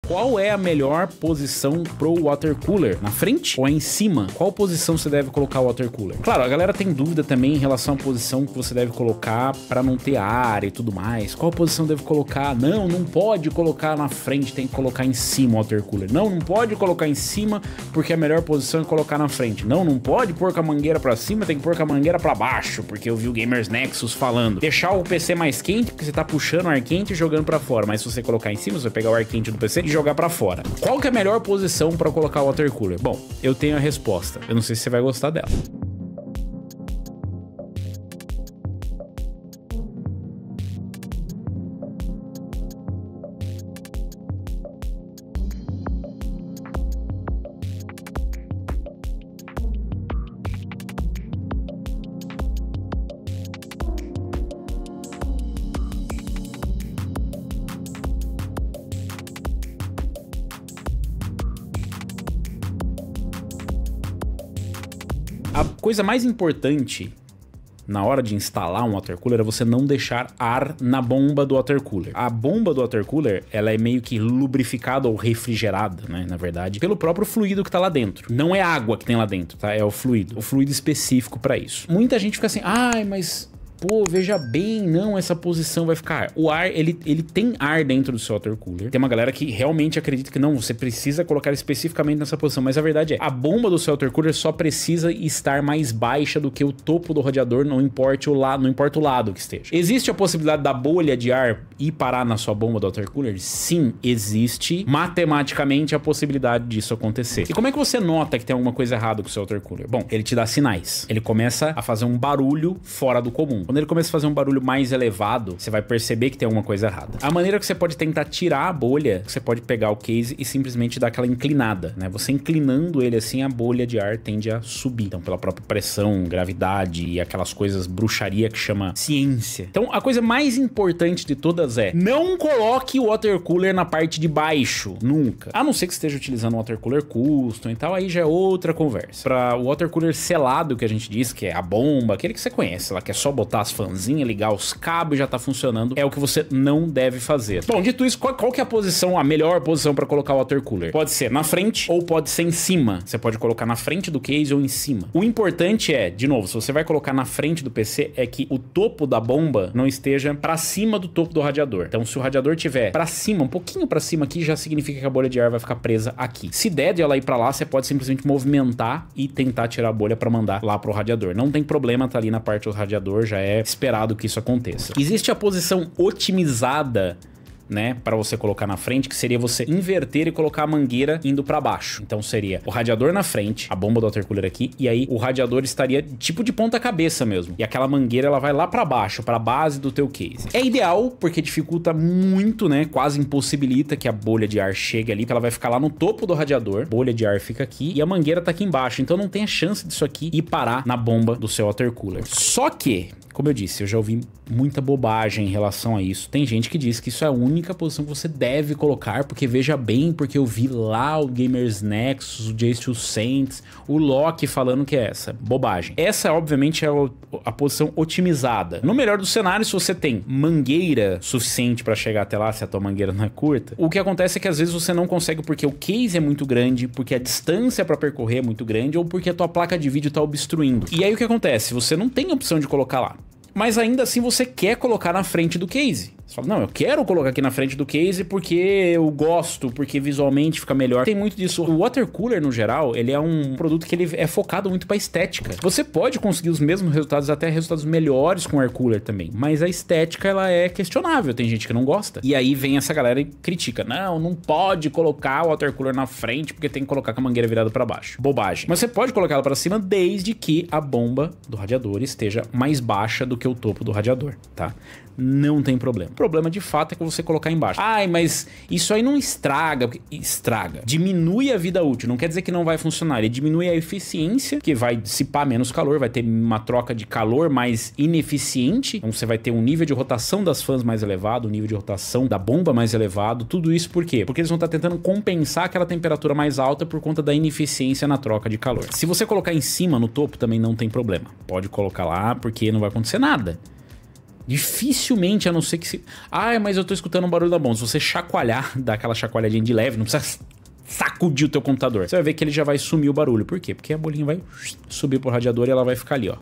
Qual é a melhor posição pro water cooler? Na frente ou é em cima? Qual posição você deve colocar o water cooler? Claro, a galera tem dúvida também em relação à posição que você deve colocar para não ter ar e tudo mais. Qual posição deve colocar? Não pode colocar na frente, tem que colocar em cima o water cooler. Não pode colocar em cima porque a melhor posição é colocar na frente. Não pode pôr com a mangueira para cima, tem que pôr com a mangueira para baixo, porque eu vi o Gamers Nexus falando. Deixar o PC mais quente porque você tá puxando o ar quente e jogando para fora, mas se você colocar em cima, você vai pegar o ar quente do PC e jogar para fora. Qual que é a melhor posição para colocar o water cooler? Bom, eu tenho a resposta. Eu não sei se você vai gostar dela. A coisa mais importante na hora de instalar um water cooler é você não deixar ar na bomba do water cooler. A bomba do water cooler, ela é meio que lubrificada ou refrigerada, né, na verdade, pelo próprio fluido que tá lá dentro. Não é água que tem lá dentro, tá? É o fluido específico para isso. Muita gente fica assim, ai, mas... pô, veja bem, não, essa posição vai ficar... O ar, ele tem ar dentro do seu water cooler. Tem uma galera que realmente acredita que não, você precisa colocar especificamente nessa posição. Mas a verdade é, a bomba do seu water cooler só precisa estar mais baixa do que o topo do radiador, não importa o lado que esteja. Existe a possibilidade da bolha de ar ir parar na sua bomba do water cooler? Sim, existe matematicamente a possibilidade disso acontecer. E como é que você nota que tem alguma coisa errada com o seu water cooler? Bom, ele te dá sinais. Ele começa a fazer um barulho fora do comum. Quando ele começa a fazer um barulho mais elevado, você vai perceber que tem alguma coisa errada. A maneira que você pode tentar tirar a bolha, você pode pegar o case e simplesmente dar aquela inclinada, né? Você inclinando ele assim, a bolha de ar tende a subir. Então, pela própria pressão, gravidade e aquelas coisas bruxaria que chama ciência. Então, a coisa mais importante de todas é, não coloque o water cooler na parte de baixo, nunca. A não ser que esteja utilizando um water cooler custom e tal, aí já é outra conversa. Para o water cooler selado, que a gente diz, que é a bomba, aquele que você conhece lá, que é só botar as fanzinhas, ligar os cabos e já tá funcionando, é o que você não deve fazer. Bom, dito isso, qual que é a posição, a melhor posição para colocar o water cooler? Pode ser na frente ou pode ser em cima. Você pode colocar na frente do case ou em cima. O importante é, de novo, se você vai colocar na frente do PC, é que o topo da bomba não esteja para cima do topo do radiador. Então, se o radiador tiver para cima, um pouquinho para cima aqui, já significa que a bolha de ar vai ficar presa aqui. Se der de ela ir para lá, você pode simplesmente movimentar e tentar tirar a bolha para mandar lá pro radiador. Não tem problema, tá ali na parte do radiador, já é esperado que isso aconteça. Existe a posição otimizada, né, para você colocar na frente, que seria você inverter e colocar a mangueira indo para baixo. Então seria o radiador na frente, a bomba do water cooler aqui, e aí o radiador estaria tipo de ponta cabeça mesmo. E aquela mangueira ela vai lá para baixo, para a base do teu case. É ideal porque dificulta muito, né, quase impossibilita que a bolha de ar chegue ali, que ela vai ficar lá no topo do radiador. Bolha de ar fica aqui e a mangueira tá aqui embaixo. Então não tem a chance disso aqui ir parar na bomba do seu water cooler. Só que, como eu disse, eu já ouvi muita bobagem em relação a isso. Tem gente que diz que isso é a única posição que você deve colocar, porque veja bem, porque eu vi lá o Gamers Nexus, o J2 Saints, o Loki falando que é essa. Bobagem. Essa, obviamente, é a posição otimizada. No melhor dos cenários, se você tem mangueira suficiente para chegar até lá, se a tua mangueira não é curta, o que acontece é que às vezes você não consegue porque o case é muito grande, porque a distância para percorrer é muito grande, ou porque a tua placa de vídeo tá obstruindo. E aí o que acontece? Você não tem opção de colocar lá. Mas ainda assim você quer colocar na frente do case. Você fala, não, eu quero colocar aqui na frente do case porque eu gosto, porque visualmente fica melhor. Tem muito disso. O water cooler, no geral, ele é um produto que ele é focado muito pra estética. Você pode conseguir os mesmos resultados, até resultados melhores com air cooler também. Mas a estética, ela é questionável. Tem gente que não gosta. E aí vem essa galera e critica. Não pode colocar o water cooler na frente porque tem que colocar com a mangueira virada pra baixo. Bobagem. Mas você pode colocar ela pra cima desde que a bomba do radiador esteja mais baixa do que o topo do radiador, tá? Não tem problema. O problema de fato é que você colocar embaixo. Ai, mas isso aí não estraga. Estraga. Diminui a vida útil. Não quer dizer que não vai funcionar. Ele diminui a eficiência, que vai dissipar menos calor, vai ter uma troca de calor mais ineficiente. Então você vai ter um nível de rotação das fãs mais elevado, um nível de rotação da bomba mais elevado. Tudo isso por quê? Porque eles vão estar tentando compensar aquela temperatura mais alta por conta da ineficiência na troca de calor. Se você colocar em cima, no topo, também não tem problema. Pode colocar lá, porque não vai acontecer nada. Dificilmente, a não ser que se... Ah, mas eu tô escutando um barulho da bomba. Se você chacoalhar, dar aquela chacoalhadinha de leve, não precisa sacudir o teu computador. Você vai ver que ele já vai sumir o barulho. Por quê? Porque a bolinha vai subir pro radiador e ela vai ficar ali, ó,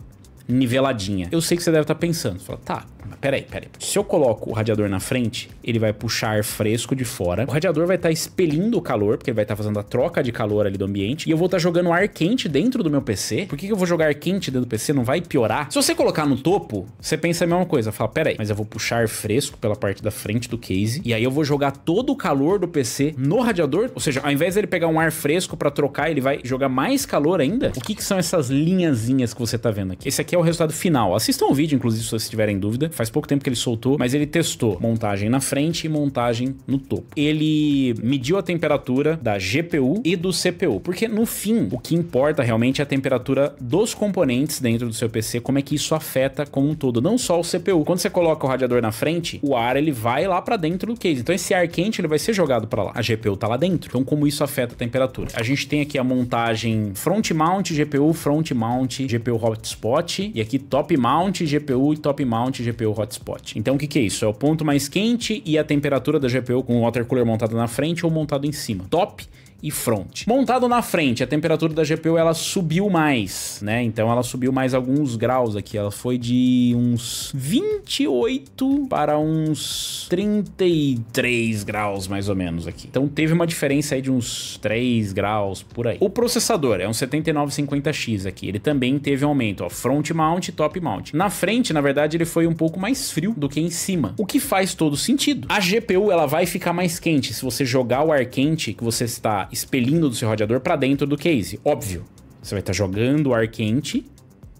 niveladinha. Eu sei que você deve estar pensando, fala, tá, mas peraí. Se eu coloco o radiador na frente, ele vai puxar ar fresco de fora, o radiador vai estar expelindo o calor, porque ele vai estar fazendo a troca de calor ali do ambiente, e eu vou estar jogando ar quente dentro do meu PC. Por que eu vou jogar ar quente dentro do PC? Não vai piorar? Se você colocar no topo, você pensa a mesma coisa, fala, peraí, mas eu vou puxar ar fresco pela parte da frente do case, e aí eu vou jogar todo o calor do PC no radiador, ou seja, ao invés dele pegar um ar fresco pra trocar, ele vai jogar mais calor ainda? O que são essas linhazinhas que você tá vendo aqui? Esse aqui é o resultado final. Assistam o vídeo, inclusive, se vocês tiverem dúvida. Faz pouco tempo que ele soltou, mas ele testou montagem na frente e montagem no topo. Ele mediu a temperatura da GPU e do CPU, porque no fim, o que importa realmente é a temperatura dos componentes dentro do seu PC, como é que isso afeta como um todo, não só o CPU. Quando você coloca o radiador na frente, o ar ele vai lá pra dentro do case. Então esse ar quente ele vai ser jogado pra lá. A GPU tá lá dentro. Então como isso afeta a temperatura? A gente tem aqui a montagem front mount GPU, front mount GPU hotspot, e aqui top mount GPU e top mount GPU hotspot. Então o que é isso? É o ponto mais quente e a temperatura da GPU com o water cooler montado na frente ou montado em cima. Top e front. Montado na frente, a temperatura da GPU ela subiu mais, né? Então ela subiu mais alguns graus aqui. Ela foi de uns 28 para uns 33 graus mais ou menos aqui. Então teve uma diferença aí de uns 3 graus por aí. O processador é um 7950X aqui. Ele também teve um aumento, ó, front mount e top mount. Na frente, na verdade, ele foi um pouco mais frio do que em cima, o que faz todo sentido. A GPU ela vai ficar mais quente se você jogar o ar quente que você está expelindo do seu radiador para dentro do case. Óbvio, você vai estar jogando o ar quente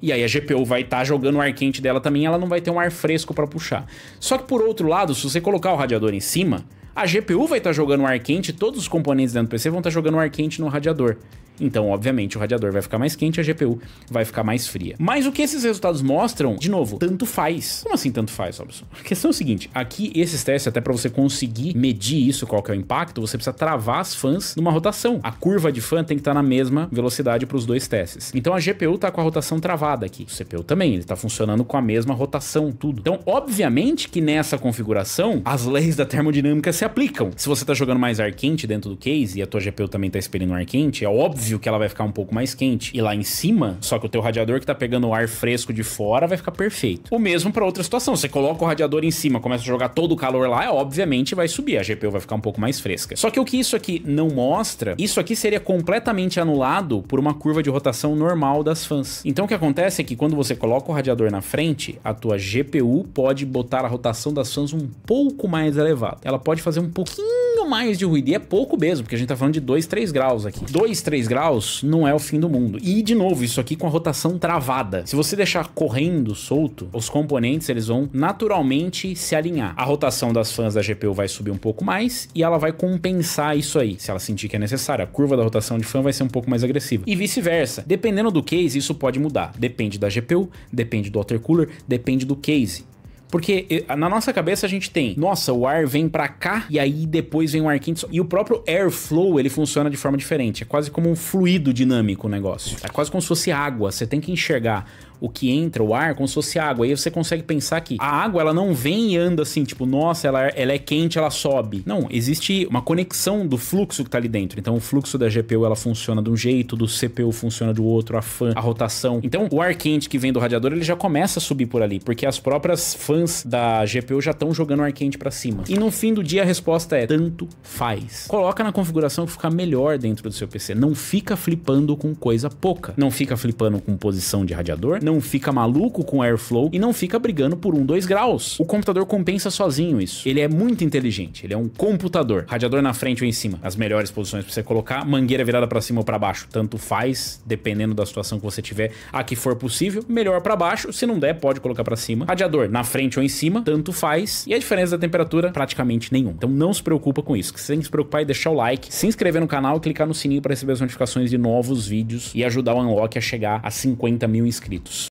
e aí a GPU vai estar jogando o ar quente dela também, ela não vai ter um ar fresco para puxar. Só que por outro lado, se você colocar o radiador em cima, a GPU vai estar jogando o ar quente, todos os componentes dentro do PC vão estar jogando o ar quente no radiador. Então, obviamente, o radiador vai ficar mais quente, a GPU vai ficar mais fria. Mas o que esses resultados mostram, de novo, tanto faz. Como assim tanto faz, Robson? A questão é o seguinte, aqui esses testes, até para você conseguir medir isso, qual que é o impacto, você precisa travar as fãs numa rotação. A curva de fã tem que estar na mesma velocidade para os dois testes. Então a GPU tá com a rotação travada aqui. O CPU também, ele tá funcionando com a mesma rotação, tudo. Então, obviamente que nessa configuração, as leis da termodinâmica se aplicam. Se você tá jogando mais ar quente dentro do case e a tua GPU também tá expelindo ar quente, é óbvio que ela vai ficar um pouco mais quente. E lá em cima, só que o teu radiador que tá pegando o ar fresco de fora vai ficar perfeito. O mesmo para outra situação. Você coloca o radiador em cima, começa a jogar todo o calor lá, obviamente vai subir. A GPU vai ficar um pouco mais fresca. Só que o que isso aqui não mostra, isso aqui seria completamente anulado por uma curva de rotação normal das fãs. Então o que acontece é que quando você coloca o radiador na frente, a tua GPU pode botar a rotação das fãs um pouco mais elevada. Ela pode fazer um pouquinho mais de ruído. E é pouco mesmo, porque a gente tá falando de 2, 3 graus aqui. 2, 3 graus não é o fim do mundo. E, de novo, isso aqui com a rotação travada. Se você deixar correndo solto, os componentes, eles vão naturalmente se alinhar. A rotação das fãs da GPU vai subir um pouco mais e ela vai compensar isso aí, se ela sentir que é necessário. A curva da rotação de fã vai ser um pouco mais agressiva. E vice-versa. Dependendo do case, isso pode mudar. Depende da GPU, depende do water cooler, depende do case. Porque na nossa cabeça a gente tem, nossa, o ar vem pra cá e aí depois vem um ar quente. E o próprio airflow, ele funciona de forma diferente. É quase como um fluido dinâmico o negócio. É quase como se fosse água. Você tem que enxergar o que entra, o ar, como se fosse água. Aí você consegue pensar que a água, ela não vem e anda assim, tipo, nossa, ela é quente, ela sobe. Não, existe uma conexão do fluxo que tá ali dentro. Então o fluxo da GPU, ela funciona de um jeito, do CPU funciona do outro, a fã, a rotação. Então o ar quente que vem do radiador, ele já começa a subir por ali, porque as próprias fãs da GPU já estão jogando ar quente pra cima. E no fim do dia a resposta é, tanto faz. Coloca na configuração que fica melhor dentro do seu PC. Não fica flipando com coisa pouca. Não fica flipando com posição de radiador, não fica maluco com airflow e não fica brigando por 1, 2 graus. O computador compensa sozinho isso. Ele é muito inteligente, ele é um computador. Radiador na frente ou em cima, as melhores posições pra você colocar. Mangueira virada pra cima ou pra baixo, tanto faz, dependendo da situação que você tiver. A que for possível, melhor pra baixo. Se não der, pode colocar pra cima. Radiador na frente ou em cima, tanto faz. E a diferença da temperatura, praticamente nenhum. Então não se preocupa com isso. O que você tem que se preocupar é deixar o like, se inscrever no canal e clicar no sininho para receber as notificações de novos vídeos e ajudar o Unlock a chegar a 50 mil inscritos.